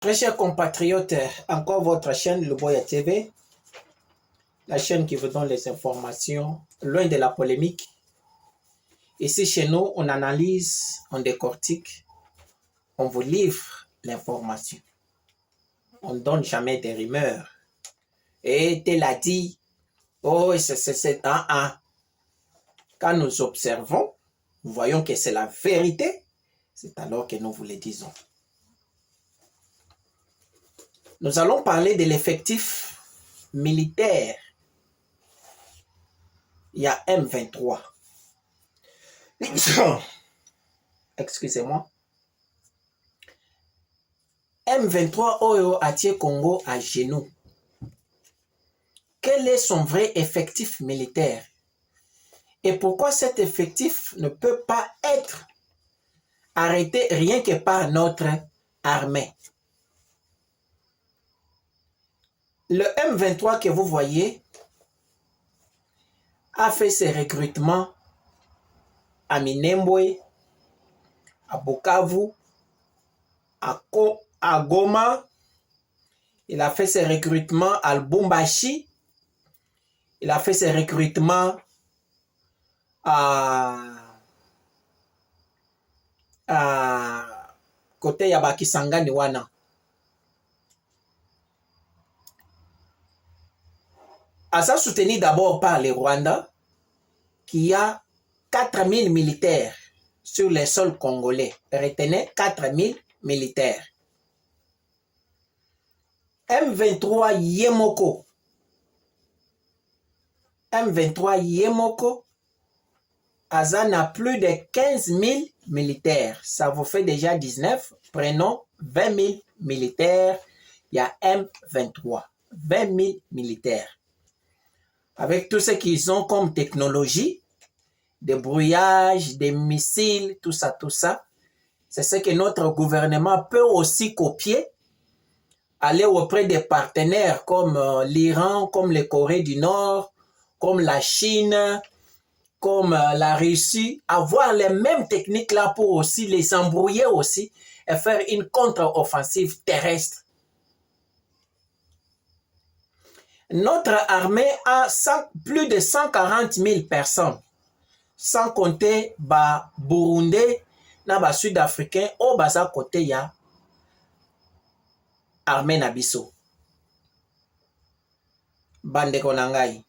Très chers compatriotes, encore votre chaîne Le Boya TV, la chaîne qui vous donne les informations loin de la polémique. Ici chez nous, on analyse, on décortique, on vous livre l'information. On ne donne jamais des rumeurs. Et tel a dit, oh c'est Quand nous observons, nous voyons que c'est la vérité, c'est alors que nous vous le disons. Nous allons parler de l'effectif militaire. Il y a M23. Excusez-moi. M23 Oyo Atie Congo à genoux. Quel est son vrai effectif militaire? Et pourquoi cet effectif ne peut pas être arrêté rien que par notre armée? Le M23 que vous voyez a fait ses recrutements à Minembwe, à Bukavu, à Goma. Il a fait ses recrutements à Lubumbashi. Il a fait ses recrutements à côté Yabakisangani wana. À ça soutenu d'abord par le Rwanda, qui a 4000 militaires sur les sols congolais. Retenez 4000 militaires. M23 Yemoko. M23 Yemoko, Azan a plus de 15 000 militaires. Ça vous fait déjà 19. Prenons 20 000 militaires. Il y a M23. 20 000 militaires. Avec tout ce qu'ils ont comme technologie, des brouillages, des missiles, tout ça. C'est ce que notre gouvernement peut aussi copier, aller auprès des partenaires comme l'Iran, comme la Corée du Nord, comme la Chine, comme la Russie, avoir les mêmes techniques là pour aussi les embrouiller aussi et faire une contre-offensive terrestre. Notre armée a plus de 140 000 personnes, sans compter ba Burundais, na ba Sud-Africains, au basa côté ya armée nabiso. Bande konangai.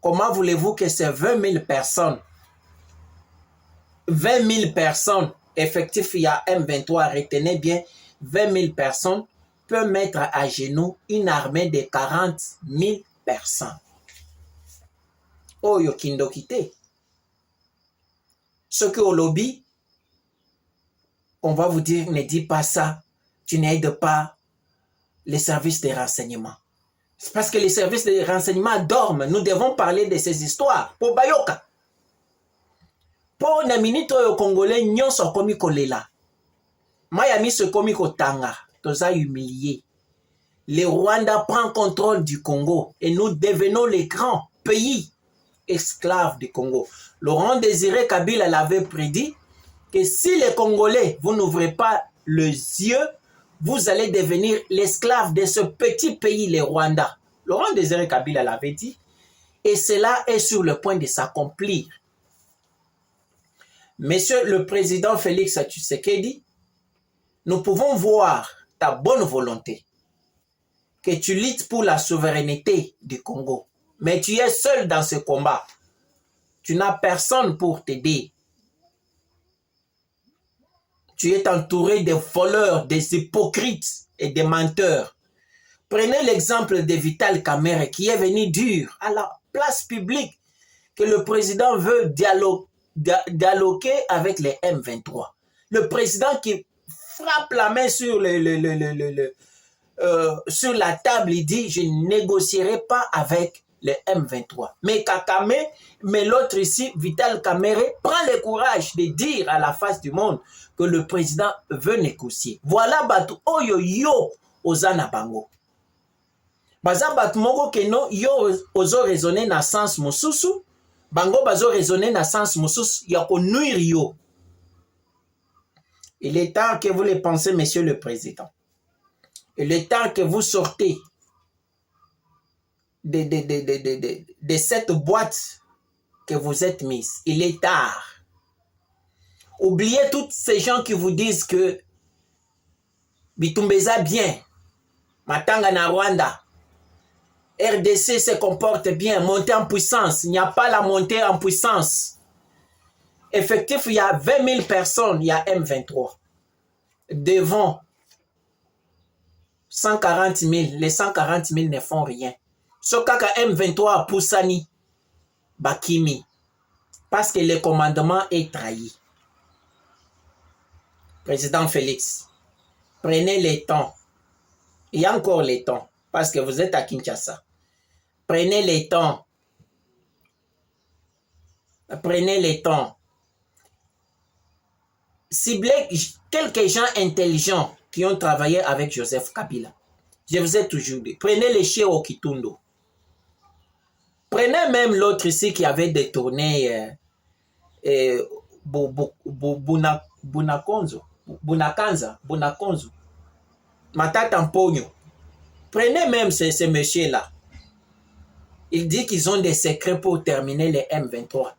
Comment voulez-vous que ces 20 000 personnes, 20 000 personnes, effectif il y a M23, retenez bien, 20 000 personnes peuvent mettre à genoux une armée de 40 000 personnes. Oh, yokindo kite. Ce que au lobby, on va vous dire, ne dis pas ça, tu n'aides pas les services de renseignement. C'est parce que les services de renseignement dorment. Nous devons parler de ces histoires. Pour Bayoka. Pour na minute au Congolais, nyon so komi kolela. Miami se komi kotanga. Toza humilié. Le Rwanda prend contrôle du Congo et nous devenons les grands pays esclaves du Congo. Laurent Désiré Kabila l'avait prédit que si les Congolais, vous n'ouvrez pas les yeux, vous allez devenir l'esclave de ce petit pays, le Rwanda. Laurent Désiré Kabila l'avait dit. Et cela est sur le point de s'accomplir. Monsieur le président Félix Tshisekedi, nous pouvons voir ta bonne volonté, que tu luttes pour la souveraineté du Congo. Mais tu es seul dans ce combat. Tu n'as personne pour t'aider. Tu es entouré de voleurs, des hypocrites et des menteurs. Prenez l'exemple de Vital Kamerhe qui est venu dire à la place publique que le président veut dialoguer avec les M23. Le président qui frappe la main sur, sur la table, il dit « Je ne négocierai pas avec les M23 ». Mais Kakame, mais l'autre ici, Vital Kamerhe, prend le courage de dire à la face du monde que le président veut négocier. Voilà Batu Oyo Yo Ozana Bango. Baza Batu Mongo Keno Yo Ozo raisonner na sens Mosusu. Bango Bazo raisonner na sens Mosusu. Yako nuire Yo. Il est temps que vous le pensez, monsieur le président. Et le temps que vous sortez de cette boîte que vous êtes mise, il est tard. Oubliez tous ces gens qui vous disent que Bitumbeza bien, Matanga na Rwanda, RDC se comporte bien, montée en puissance. Il n'y a pas la montée en puissance. Effectif, il y a 20 000 personnes, il y a M23. Devant 140 000, les 140 000 ne font rien. Ce kaka M23 Poussani, Bakimi, parce que le commandement est trahi. Président Félix, prenez le temps. Il y a encore le temps, parce que vous êtes à Kinshasa. Prenez le temps. Prenez le temps. Ciblez quelques gens intelligents qui ont travaillé avec Joseph Kabila. Je vous ai toujours dit, prenez les chiens au Kitundo. Prenez même l'autre ici qui avait détourné Bunakonzo, Matata Mpogno. Prenez même ces messieurs-là. Il dit qu'ils ont des secrets pour terminer les M23,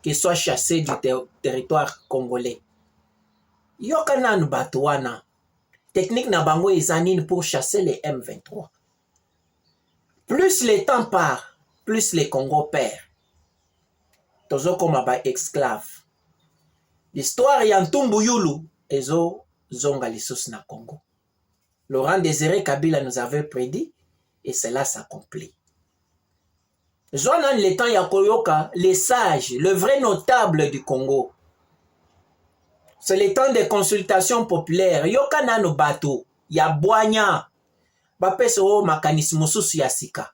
qu'ils soient chassés du territoire congolais. Yokana Batouana. Technique na bango ezanine pour chasser les M23. Plus le temps part, plus le Congo perd. Tozo comme ba esclave. L'histoire yantumbu yulu ezo zonga lisos na Congo. Laurent Désiré Kabila nous avait prédit et cela s'accomplit. Joanan le temps yakoyoka, les sages, le vrai notable du Congo. C'est le temps des consultations populaires. Yoka nano bato, ya boanya. Bapeso makanisme susu ya sika.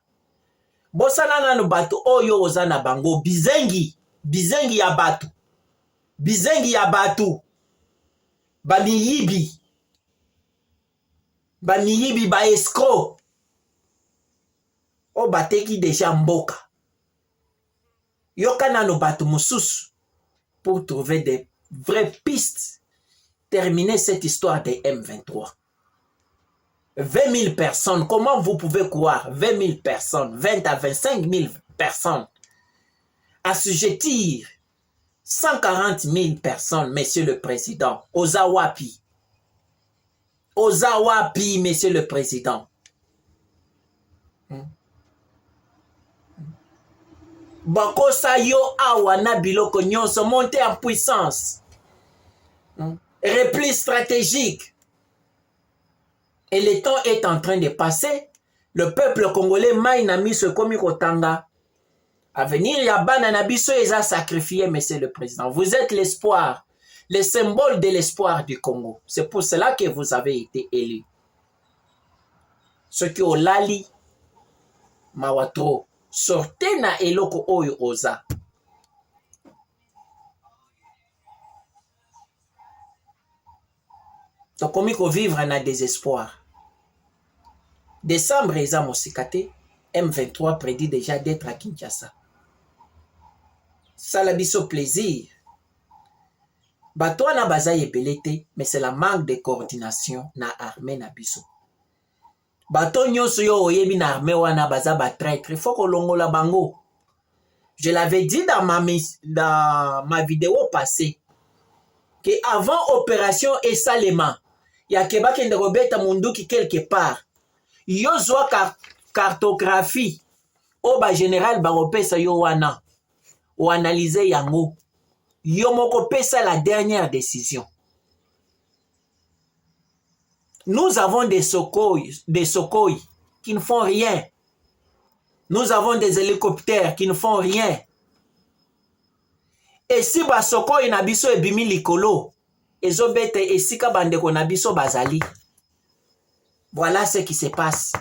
Bosana nano bato oyo ozana bango. Bizengi ya bato. Bizengi ya bato. Bamiyibi. Bamiyibi ba escroc. O bateki deja mboka. Yoka nano bato mususu. Pour trouver des vraies pistes, terminer cette histoire des M23. 20 000 personnes, comment vous pouvez croire 20 000 personnes, 20 à 25 000 personnes, assujettir 140 000 personnes, Monsieur le Président, aux Awapi. Aux Awapi, Monsieur le Président. Bakosa yo awana biloko nyonso, monter en puissance. Repli stratégique. Et le temps est en train de passer. Le peuple congolais maïna miso komi kotanga. À venir, yabana nabiso eza sacrifié, Monsieur le Président. Vous êtes l'espoir, le symbole de l'espoir du Congo. C'est pour cela que vous avez été élu. Ce qui au lali mawatro. Sortez na eloko oyo oza. Tokomi ko vivre na désespoir. Décembre eza mosikate, M23 prédit déjà d'être à Kinshasa. Ça la biso plaisir. Batouana baza yebelete, mais c'est la manque de coordination na armée na biso. Bato nyonso yo oyebi na armée wana baza ba traître, il faut kolongola bango. Je l'avais dit dans ma vidéo passée que avant opération Esalema, ya keba kende robeta munduki quelque part. Yo zwa cartographie o ba général ba opesa yo wana o analyser yango. Yo moko pesa la dernière décision. Nous avons des Sukhoi qui ne font rien. Nous avons des hélicoptères qui ne font rien. Et si ba Sukhoi na biso ebimi likolo, ezobete esika bandeko na biso bazali. Voilà ce qui se passe.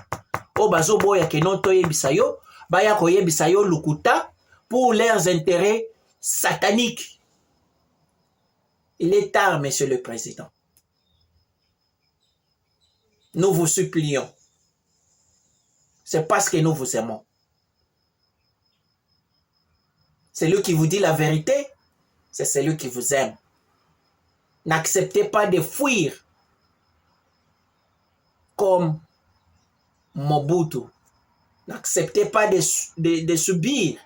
O bazo boya ke non to yebisa yo, baya ko yebisa yo lukuta pour leurs intérêts sataniques. Il est tard, Monsieur le Président. Nous vous supplions. C'est parce que nous vous aimons. Celui qui vous dit la vérité, c'est celui qui vous aime. N'acceptez pas de fuir comme Mobutu. N'acceptez pas de subir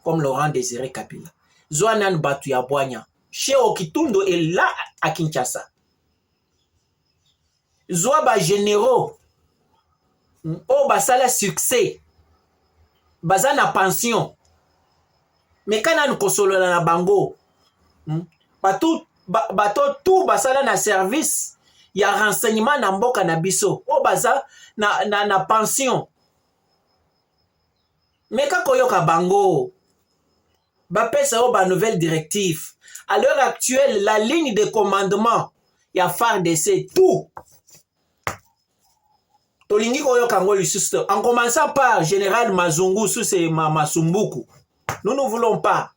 comme Laurent Désiré Kabila. Zoanan Batu ya Bwanya. Chez Okitundo est là à Kinshasa. Zoaba généraux. Oh, basala succès. Bazana pension. Mais quand on console na bango, bato tout basala na service, il y a renseignement na mboka na biso. Oh, baza na pension. Mais quand koyoka bango, bapesa o ba nouvelle directive. À l'heure actuelle, la ligne de commandement, il y a FARDC, tout. En commençant par Général Mazungu sous ses Masumbuku. Nous ne voulons pas.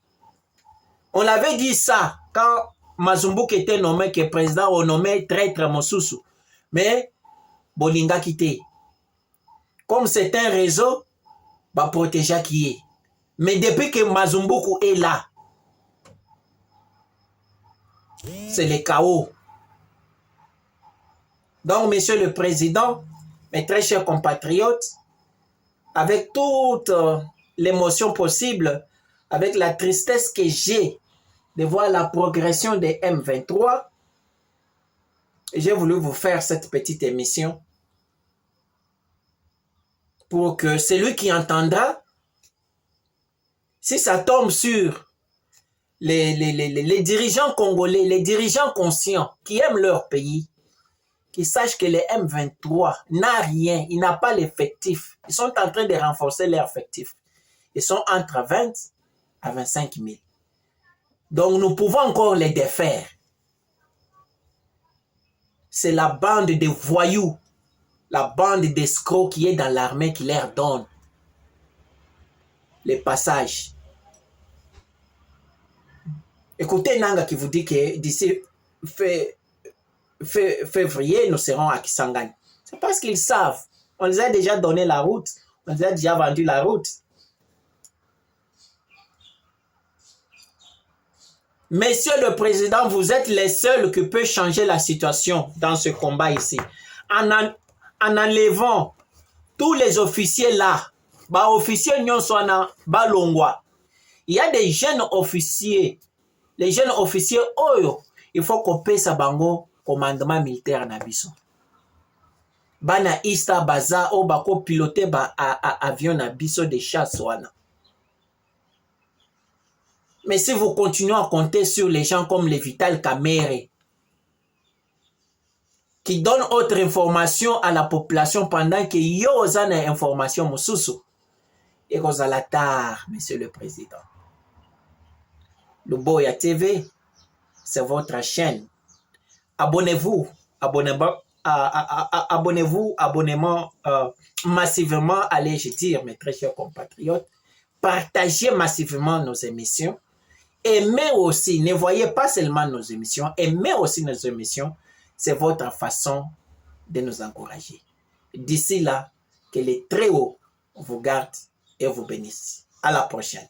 On l'avait dit ça quand Mazumbuku était nommé que président, on nommait traître Mosusu. Mais Bolinga quitté. Comme c'est un réseau, bah protéger qui est. Mais depuis que Mazumbuku est là, c'est le chaos. Donc, Monsieur le Président, mes très chers compatriotes, avec toute l'émotion possible, avec la tristesse que j'ai de voir la progression des M23, j'ai voulu vous faire cette petite émission pour que celui qui entendra, si ça tombe sur les dirigeants congolais, les dirigeants conscients qui aiment leur pays, qui sachent que les M23 n'a rien, il n'a pas l'effectif. Ils sont en train de renforcer leur effectif. Ils sont entre 20 à 25 000. Donc nous pouvons encore les défaire. C'est la bande de voyous, la bande d'escrocs qui est dans l'armée qui leur donne les passages. Écoutez Nanga qui vous dit que d'ici février, nous serons à Kisangani. C'est parce qu'ils savent. On les a déjà donné la route. On les a déjà vendu la route. Monsieur le Président, vous êtes les seuls qui peuvent changer la situation dans ce combat ici. En enlevant tous les officiers là, officiers balongwa. Il y a des jeunes officiers. Les jeunes officiers, il faut qu'on paye sa bango commandement militaire na biso. Bana Ista Baza o bako piloter avion na biso de chasse wana. Mais si vous continuez à compter sur les gens comme les Vital Kamerhe, qui donnent autre information à la population pendant que yo zana information mosusu, et qu'on a la tard, Monsieur le Président. Luboya TV, c'est votre chaîne. Abonnez-vous, abonnement massivement, allez, je dis, mes très chers compatriotes, partagez massivement nos émissions, aimez aussi, ne voyez pas seulement nos émissions, aimez aussi nos émissions, c'est votre façon de nous encourager. D'ici là, que les très hauts vous gardent et vous bénissent. À la prochaine.